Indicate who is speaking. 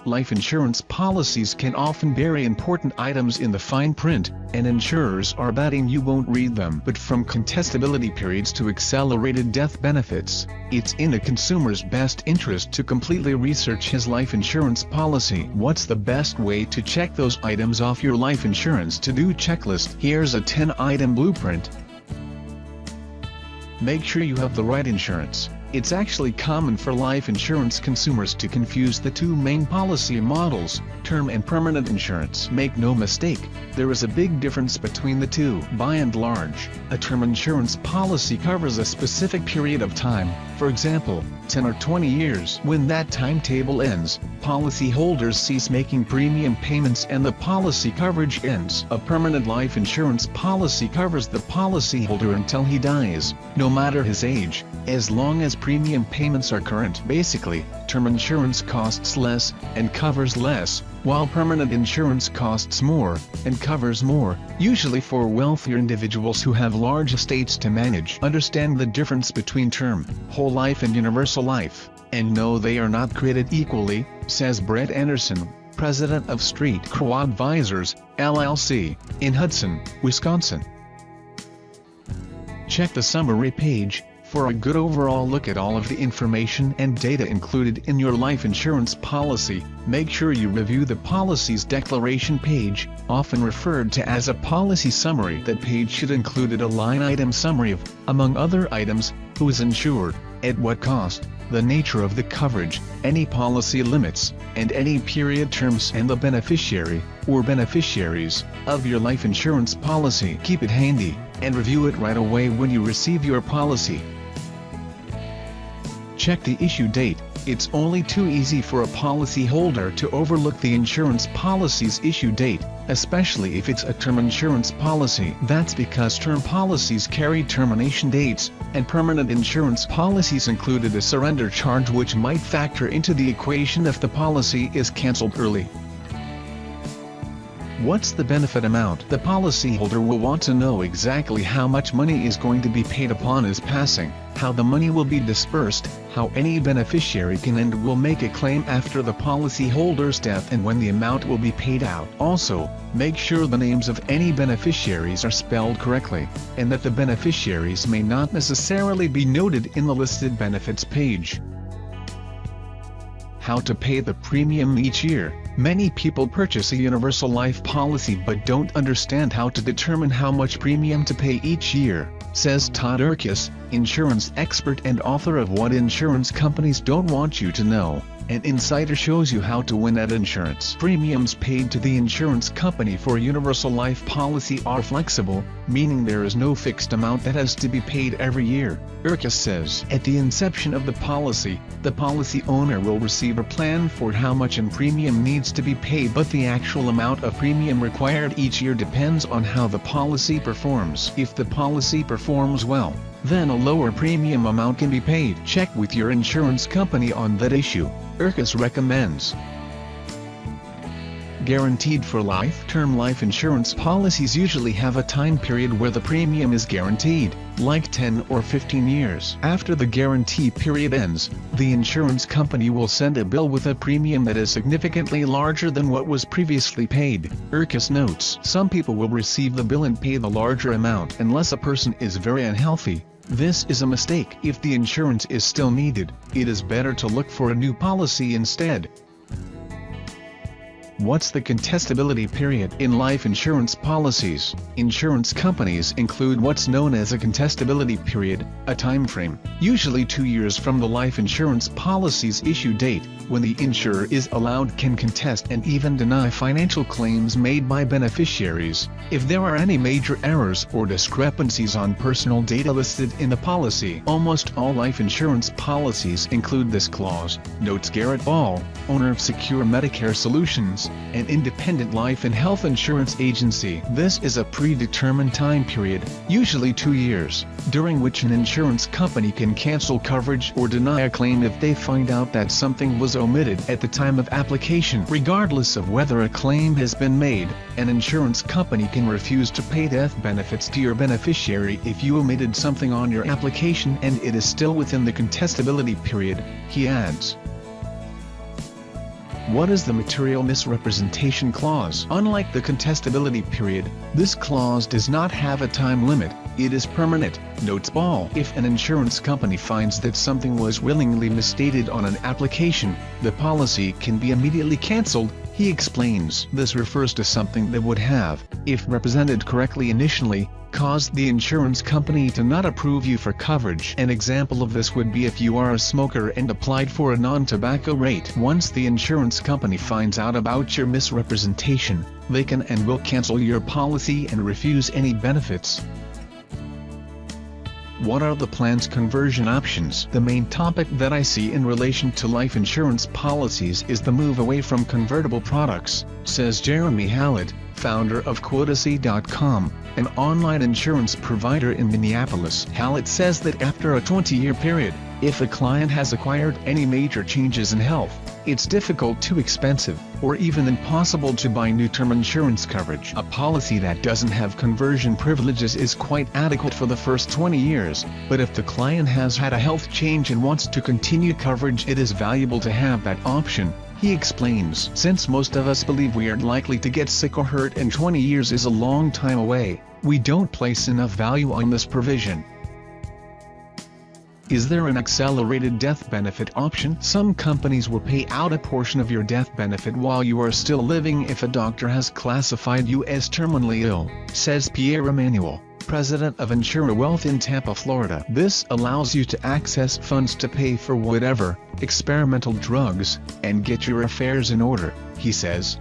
Speaker 1: Life insurance policies can often bury important items in the fine print, and insurers are betting you won't read them. But from contestability periods to accelerated death benefits, it's in a consumer's best interest to completely research his life insurance policy. What's the best way to check those items off your life insurance to-do checklist? Here's a 10-item blueprint. Make sure you have the right insurance. It's actually common for life insurance consumers to confuse the two main policy models, term and permanent insurance. Make no mistake, there is a big difference between the two. By and large, a term insurance policy covers a specific period of time, for example, 10 or 20 years. When that timetable ends, policyholders cease making premium payments and the policy coverage ends. A permanent life insurance policy covers the policyholder until he dies, no matter his age, as long as premium payments are current. Basically, term insurance costs less and covers less, while permanent insurance costs more and covers more, usually for wealthier individuals who have large estates to manage. Understand the difference between term, whole life and universal life, and know they are not created equally, says Brett Anderson, president of Street Crow Advisors, LLC, in Hudson, Wisconsin. Check the summary page for a good overall look at all of the information and data included in your life insurance policy. Make sure you review the policy's declaration page, often referred to as a policy summary. That page should include a line item summary of, among other items, who is insured, at what cost, the nature of the coverage, any policy limits, and any period terms and the beneficiary, or beneficiaries, of your life insurance policy. Keep it handy, and review it right away when you receive your policy. Check the issue date. It's only too easy for a policyholder to overlook the insurance policy's issue date, especially if it's a term insurance policy. That's because term policies carry termination dates, and permanent insurance policies included a surrender charge which might factor into the equation if the policy is cancelled early. What's the benefit amount? The policyholder will want to know exactly how much money is going to be paid upon his passing, how the money will be dispersed, how any beneficiary can and will make a claim after the policyholder's death, and when the amount will be paid out. Also, make sure the names of any beneficiaries are spelled correctly, and that the beneficiaries may not necessarily be noted in the listed benefits page. How to pay the premium each year. Many people purchase a universal life policy but don't understand how to determine how much premium to pay each year, says Todd Urquhart, insurance expert and author of What Insurance Companies Don't Want You to Know. An insider shows you how to win at insurance. Premiums paid to the insurance company for a universal life policy are flexible, meaning there is no fixed amount that has to be paid every year. Urquhart says, at the inception of the policy owner will receive a plan for how much in premium needs to be paid, but the actual amount of premium required each year depends on how the policy performs. If the policy performs well, then a lower premium amount can be paid. Check with your insurance company on that issue, Urquhart recommends. Guaranteed for life. Term life insurance policies usually have a time period where the premium is guaranteed, like 10 or 15 years. After the guarantee period ends, the insurance company will send a bill with a premium that is significantly larger than what was previously paid. Urquhart notes, some people will receive the bill and pay the larger amount unless a person is very unhealthy. This is a mistake. If the insurance is still needed, it is better to look for a new policy instead. What's the contestability period? In life insurance policies, insurance companies include what's known as a contestability period, a time frame, usually 2 years from the life insurance policy's issue date, when the insurer is allowed can contest and even deny financial claims made by beneficiaries, if there are any major errors or discrepancies on personal data listed in the policy. Almost all life insurance policies include this clause, notes Garrett Ball, owner of Secure Medicare Solutions. Insurance, an independent life and health insurance agency. This is a predetermined time period, usually 2 years, during which an insurance company can cancel coverage or deny a claim if they find out that something was omitted at the time of application. Regardless of whether a claim has been made, an insurance company can refuse to pay death benefits to your beneficiary if you omitted something on your application and it is still within the contestability period, he adds. What is the material misrepresentation clause? Unlike the contestability period, this clause does not have a time limit, it is permanent, notes Ball. If an insurance company finds that something was willingly misstated on an application, the policy can be immediately cancelled, he explains. This refers to something that would have, if represented correctly initially, caused the insurance company to not approve you for coverage. An example of this would be if you are a smoker and applied for a non-tobacco rate. Once the insurance company finds out about your misrepresentation, they can and will cancel your policy and refuse any benefits. What are the plan's conversion options? The main topic that I see in relation to life insurance policies is the move away from convertible products, says Jeremy Hallett, founder of Quotacy.com, an online insurance provider in Minneapolis. Hallett says that after a 20-year period, if a client has acquired any major changes in health, it's difficult, too expensive, or even impossible to buy new term insurance coverage. A policy that doesn't have conversion privileges is quite adequate for the first 20 years, but if the client has had a health change and wants to continue coverage, it is valuable to have that option, he explains. Since most of us believe we aren't likely to get sick or hurt and 20 years is a long time away, we don't place enough value on this provision. Is there an accelerated death benefit option? Some companies will pay out a portion of your death benefit while you are still living if a doctor has classified you as terminally ill, says Pierre Emanuel, president of Insura Wealth in Tampa, Florida. This allows you to access funds to pay for whatever experimental drugs and get your affairs in order, he says.